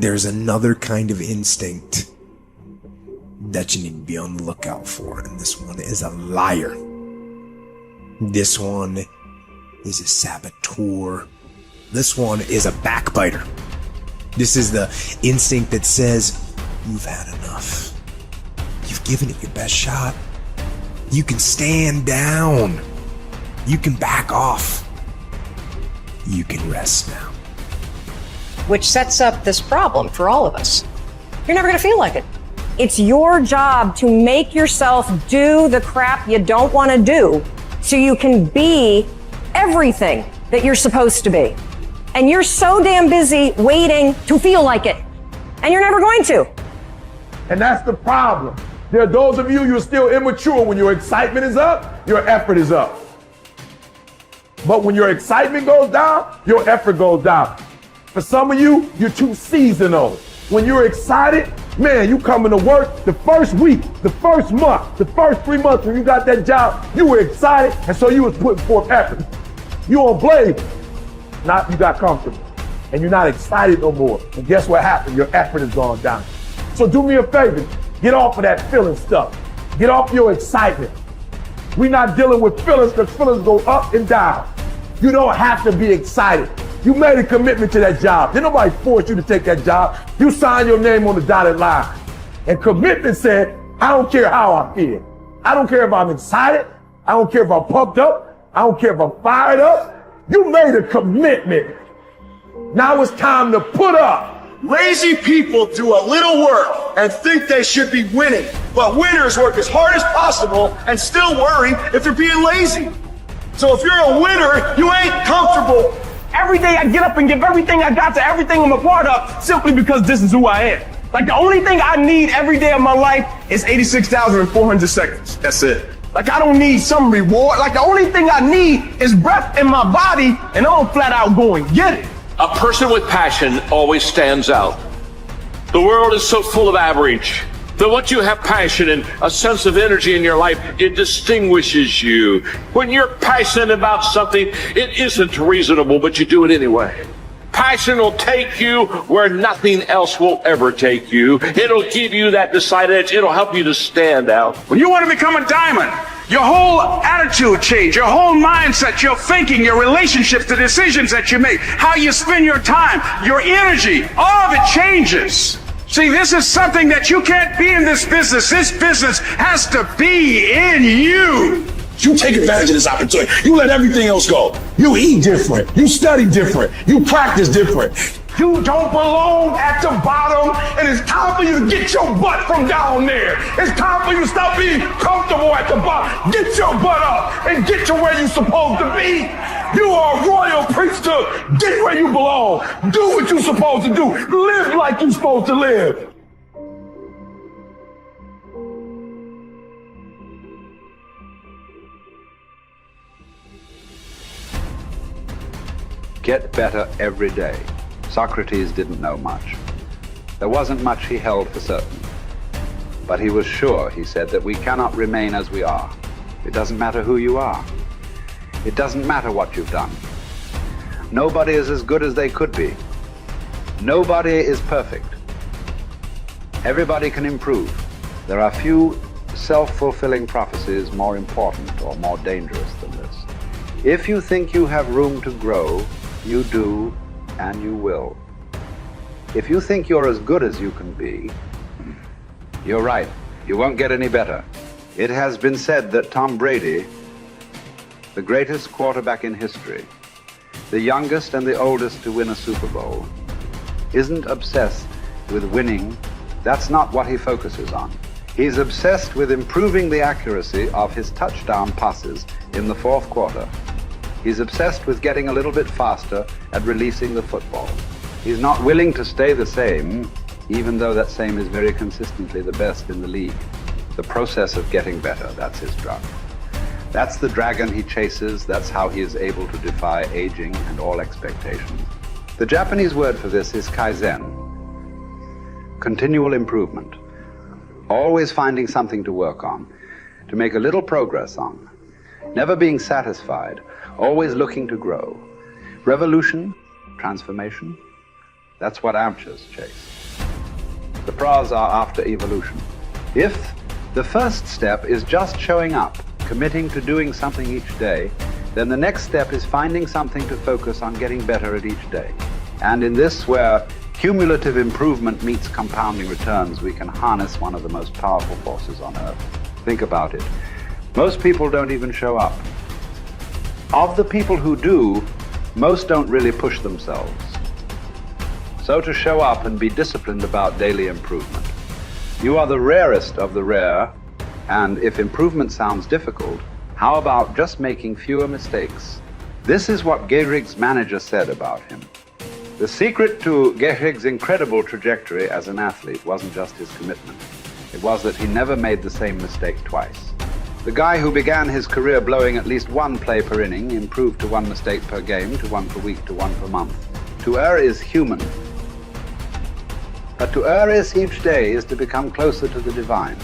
there's another kind of instinct that you need to be on the lookout for, and this one is a liar. This one is a saboteur. This one is a backbiter. This is the instinct that says, you've had enough. You've given it your best shot. You can stand down. You can back off. You can rest now. Which sets up this problem for all of us. You're never gonna feel like it. It's your job to make yourself do the crap you don't want to do so you can be everything that you're supposed to be. And you're so damn busy waiting to feel like it. And you're never going to. And that's the problem. There are those of you, you're still immature. When your excitement is up, your effort is up. But when your excitement goes down, your effort goes down. For some of you, you're too seasonal. When you're excited, man, you coming to work the first week, the first month, the first 3 months when you got that job, you were excited, and so you was putting forth effort. You on blade, you got comfortable, and you're not excited no more. And guess what happened? Your effort has gone down. So do me a favor, get off of that feeling stuff. Get off your excitement. We're not dealing with feelings because feelings go up and down. You don't have to be excited. You made a commitment to that job. Didn't nobody force you to take that job. You signed your name on the dotted line. And commitment said, I don't care how I feel. I don't care if I'm excited. I don't care if I'm pumped up. I don't care if I'm fired up. You made a commitment. Now it's time to put up. Lazy people do a little work and think they should be winning. But winners work as hard as possible and still worry if they're being lazy. So if you're a winner, you ain't comfortable. Every day I get up and give everything I got to everything I'm a part of simply because this is who I am. Like the only thing I need every day of my life is 86,400 seconds. That's it. Like I don't need some reward. Like the only thing I need is breath in my body and I'm flat out going, get it. A person with passion always stands out. The world is so full of average that once you have passion and a sense of energy in your life, it distinguishes you. When you're passionate about something, it isn't reasonable, but you do it anyway. Passion will take you where nothing else will ever take you. It'll give you that decided edge. It'll help you to stand out. When you want to become a diamond, your whole attitude change, your whole mindset, your thinking, your relationships, the decisions that you make, how you spend your time, your energy, all of it changes. See, this is something that you can't be in this business. This business has to be in you. You take advantage of this opportunity. You let everything else go. You eat different. You study different. You practice different. You don't belong at the bottom, and it's time for you to get your butt from down there. It's time for you to stop being comfortable at the bottom. Get your butt up and get to where you're supposed to be. You are a royal priesthood. Get where you belong. Do what you're supposed to do. Live like you're supposed to live. Get better every day. Socrates didn't know much. There wasn't much he held for certain. But he was sure, he said, that we cannot remain as we are. It doesn't matter who you are. It doesn't matter what you've done. Nobody is as good as they could be. Nobody is perfect. Everybody can improve. There are few self-fulfilling prophecies more important or more dangerous than this. If you think you have room to grow, you do, and you will. If you think you're as good as you can be, you're right. You won't get any better. It has been said that Tom Brady, the greatest quarterback in history, the youngest and the oldest to win a Super Bowl, isn't obsessed with winning. That's not what he focuses on. He's obsessed with improving the accuracy of his touchdown passes in the fourth quarter. He's obsessed with getting a little bit faster at releasing the football. He's not willing to stay the same, even though that same is very consistently the best in the league. The process of getting better, that's his drug. That's the dragon he chases. That's how he is able to defy aging and all expectations. The Japanese word for this is kaizen, continual improvement. Always finding something to work on, to make a little progress on. Never being satisfied, always looking to grow. Revolution, transformation, That's what amateurs chase. The pros are after evolution. If the first step is just showing up, committing to doing something each day, then the next step is finding something to focus on getting better at each day. And in this, where cumulative improvement meets compounding returns, we can harness one of the most powerful forces on earth. Think about it. Most people don't even show up. Of the people who do, most don't really push themselves. So to show up and be disciplined about daily improvement. You are the rarest of the rare, and if improvement sounds difficult, how about just making fewer mistakes? This is what Gehrig's manager said about him. The secret to Gehrig's incredible trajectory as an athlete wasn't just his commitment. It was that he never made the same mistake twice. The guy who began his career blowing at least one play per inning improved to one mistake per game, to one per week, to one per month. To err is human. But to err is each day is to become closer to the divine.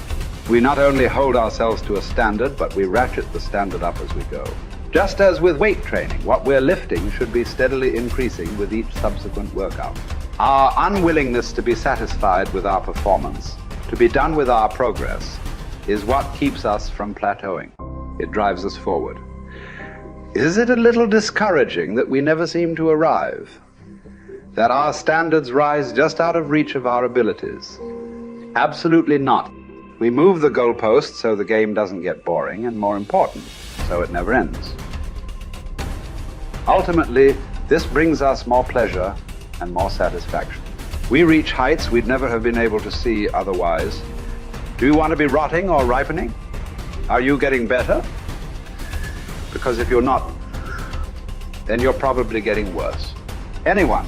We not only hold ourselves to a standard, but we ratchet the standard up as we go. Just as with weight training, what we're lifting should be steadily increasing with each subsequent workout. Our unwillingness to be satisfied with our performance, to be done with our progress, is what keeps us from plateauing. It drives us forward. Is it a little discouraging that we never seem to arrive? That our standards rise just out of reach of our abilities? Absolutely not. We move the goalpost so the game doesn't get boring, and more important, so it never ends. Ultimately, this brings us more pleasure and more satisfaction. We reach heights we'd never have been able to see otherwise. Do you want to be rotting or ripening? Are you getting better? Because if you're not, then you're probably getting worse. Anyone,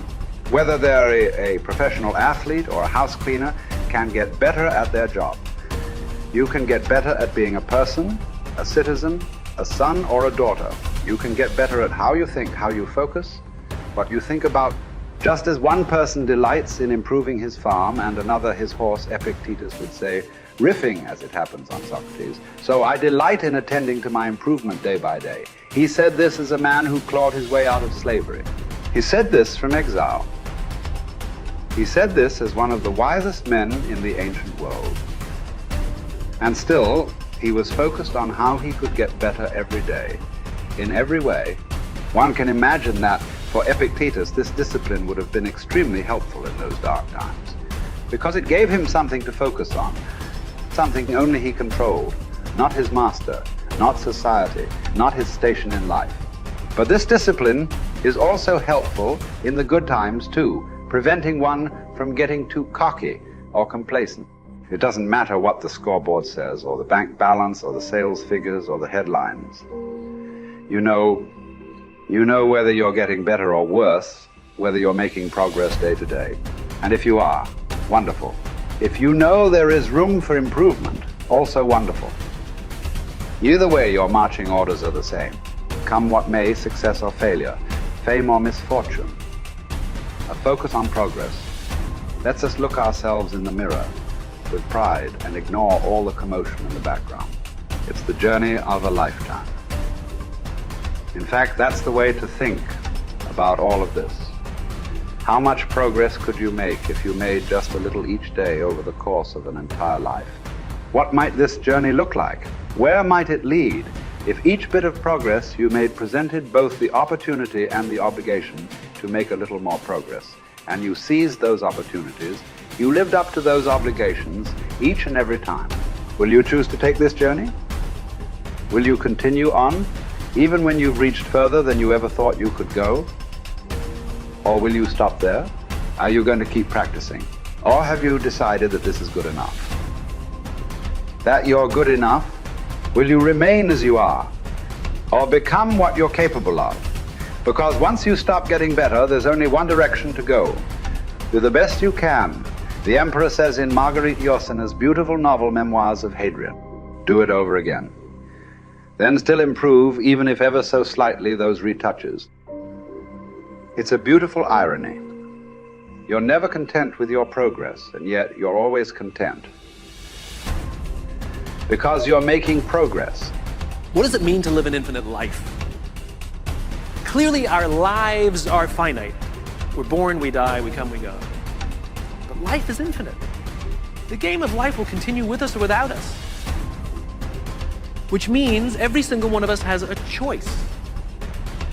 whether they're a professional athlete or a house cleaner, can get better at their job. You can get better at being a person, a citizen, a son or a daughter. You can get better at how you think, how you focus, what you think about. Just as one person delights in improving his farm and another his horse, Epictetus would say, riffing as it happens on Socrates, so I delight in attending to my improvement day by day. He said this as a man who clawed his way out of slavery. He said this from exile. He said this as one of the wisest men in the ancient world. And still, he was focused on how he could get better every day, in every way. One can imagine that for Epictetus, this discipline would have been extremely helpful in those dark times, because it gave him something to focus on, something only he controlled, not his master, not society, not his station in life. But this discipline is also helpful in the good times too, preventing one from getting too cocky or complacent. It doesn't matter what the scoreboard says, or the bank balance, or the sales figures, or the headlines. You know whether you're getting better or worse, whether you're making progress day to day. And if you are, wonderful. If you know there is room for improvement, also wonderful. Either way, your marching orders are the same. Come what may, success or failure, fame or misfortune. A focus on progress lets us look ourselves in the mirror with pride and ignore all the commotion in the background. It's the journey of a lifetime. In fact, that's the way to think about all of this. How much progress could you make if you made just a little each day over the course of an entire life? What might this journey look like? Where might it lead if each bit of progress you made presented both the opportunity and the obligation to make a little more progress, and you seized those opportunities, you lived up to those obligations each and every time? Will you choose to take this journey? Will you continue on, even when you've reached further than you ever thought you could go? Or will you stop there? Are you going to keep practicing? Or have you decided that this is good enough? That you're good enough? Will you remain as you are? Or become what you're capable of? Because once you stop getting better, there's only one direction to go. Do the best you can. The Emperor says in Marguerite Yourcenar's beautiful novel Memoirs of Hadrian, do it over again. Then still improve, even if ever so slightly, those retouches. It's a beautiful irony. You're never content with your progress, and yet you're always content. Because you're making progress. What does it mean to live an infinite life? Clearly, our lives are finite. We're born, we die, we come, we go. But life is infinite. The game of life will continue with us or without us. Which means every single one of us has a choice.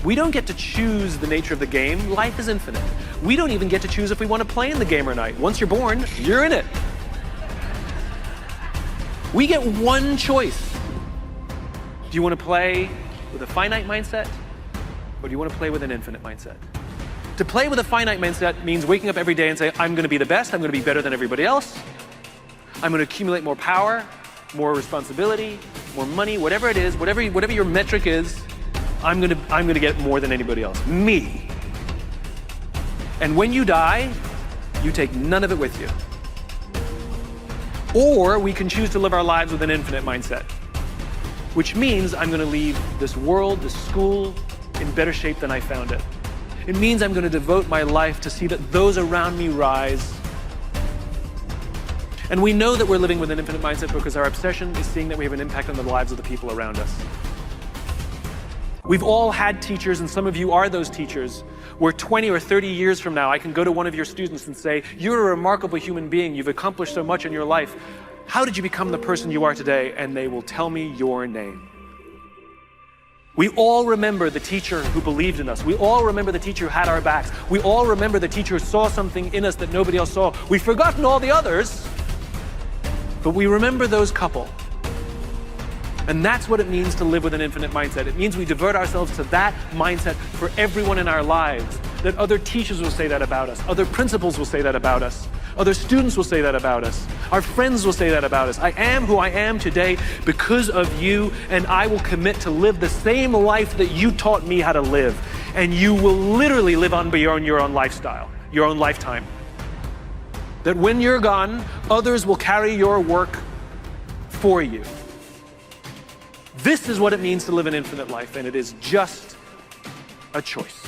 We don't get to choose the nature of the game. Life is infinite. We don't even get to choose if we want to play in the game or not. Once you're born, you're in it. We get one choice. Do you want to play with a finite mindset, or do you want to play with an infinite mindset? To play with a finite mindset means waking up every day and say, I'm going to be the best, I'm going to be better than everybody else. I'm going to accumulate more power, more responsibility, more money, whatever it is, whatever your metric is, I'm going to get more than anybody else. Me. And when you die, you take none of it with you. Or we can choose to live our lives with an infinite mindset, which means I'm going to leave this world, this school, in better shape than I found it. It means I'm going to devote my life to see that those around me rise. And we know that we're living with an infinite mindset because our obsession is seeing that we have an impact on the lives of the people around us. We've all had teachers, and some of you are those teachers, where 20 or 30 years from now, I can go to one of your students and say, you're a remarkable human being, you've accomplished so much in your life. How did you become the person you are today? And they will tell me your name. We all remember the teacher who believed in us. We all remember the teacher who had our backs. We all remember the teacher who saw something in us that nobody else saw. We've forgotten all the others, but we remember those couple. And that's what it means to live with an infinite mindset. It means we divert ourselves to that mindset for everyone in our lives. That other teachers will say that about us. Other principals will say that about us. Other students will say that about us. Our friends will say that about us. I am who I am today because of you, and I will commit to live the same life that you taught me how to live. And you will literally live on beyond your own lifestyle, your own lifetime. That when you're gone, others will carry your work for you. This is what it means to live an infinite life, and it is just a choice.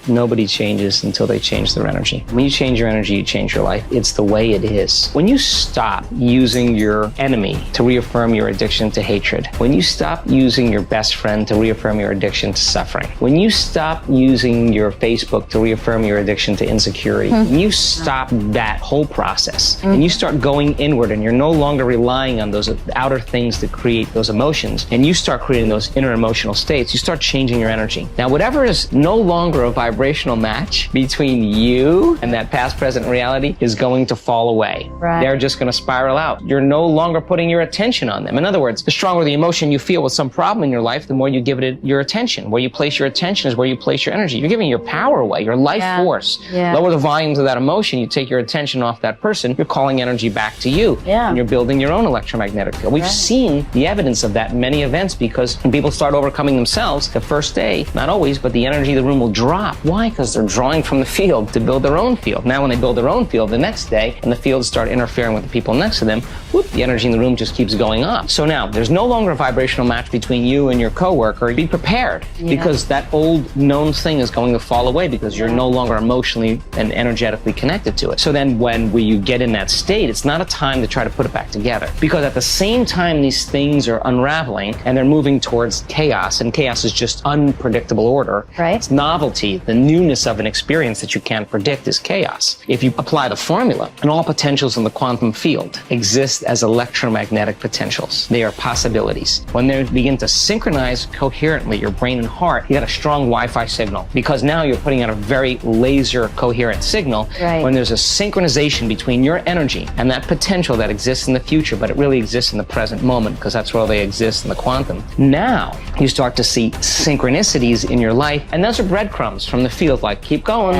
Nobody changes until they change their energy. When you change your energy, you change your life. It's the way it is. When you stop using your enemy to reaffirm your addiction to hatred, when you stop using your best friend to reaffirm your addiction to suffering, when you stop using your Facebook to reaffirm your addiction to insecurity, when you stop that whole process and you start going inward and you're no longer relying on those outer things to create those emotions, and you start creating those inner emotional states, you start changing your energy. Now, whatever is no longer a vibrational match between you and that past, present reality is going to fall away. Right. They're just going to spiral out. You're no longer putting your attention on them. In other words, the stronger the emotion you feel with some problem in your life, the more you give it your attention. Where you place your attention is where you place your energy. You're giving your power away, your life force. Lower the volumes of that emotion, you take your attention off that person, you're calling energy back to you. And you're building your own electromagnetic field. We've seen the evidence of that in many events, because when people start overcoming themselves, the first day, not always, but the energy of the room will drop. Why? Because they're drawing from the field to build their own field. Now when they build their own field the next day and the fields start interfering with the people next to them, whoop, the energy in the room just keeps going up. So now there's no longer a vibrational match between you and your coworker. Be prepared, because that old known thing is going to fall away because you're no longer emotionally and energetically connected to it. So then when you get in that state, it's not a time to try to put it back together, because at the same time these things are unraveling and they're moving towards chaos, and chaos is just unpredictable order. It's novelty, the newness of an experience that you can't predict is chaos. If you apply the formula, and all potentials in the quantum field exist as electromagnetic potentials. They are possibilities. When they begin to synchronize coherently, your brain and heart, you got a strong Wi-Fi signal, because now you're putting out a very laser coherent signal. When there's a synchronization between your energy and that potential that exists in the future, but it really exists in the present moment, because that's where they exist in the quantum. Now you start to see synchronicities in your life, and those are breadcrumbs from the field, like keep going,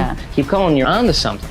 you're on to something.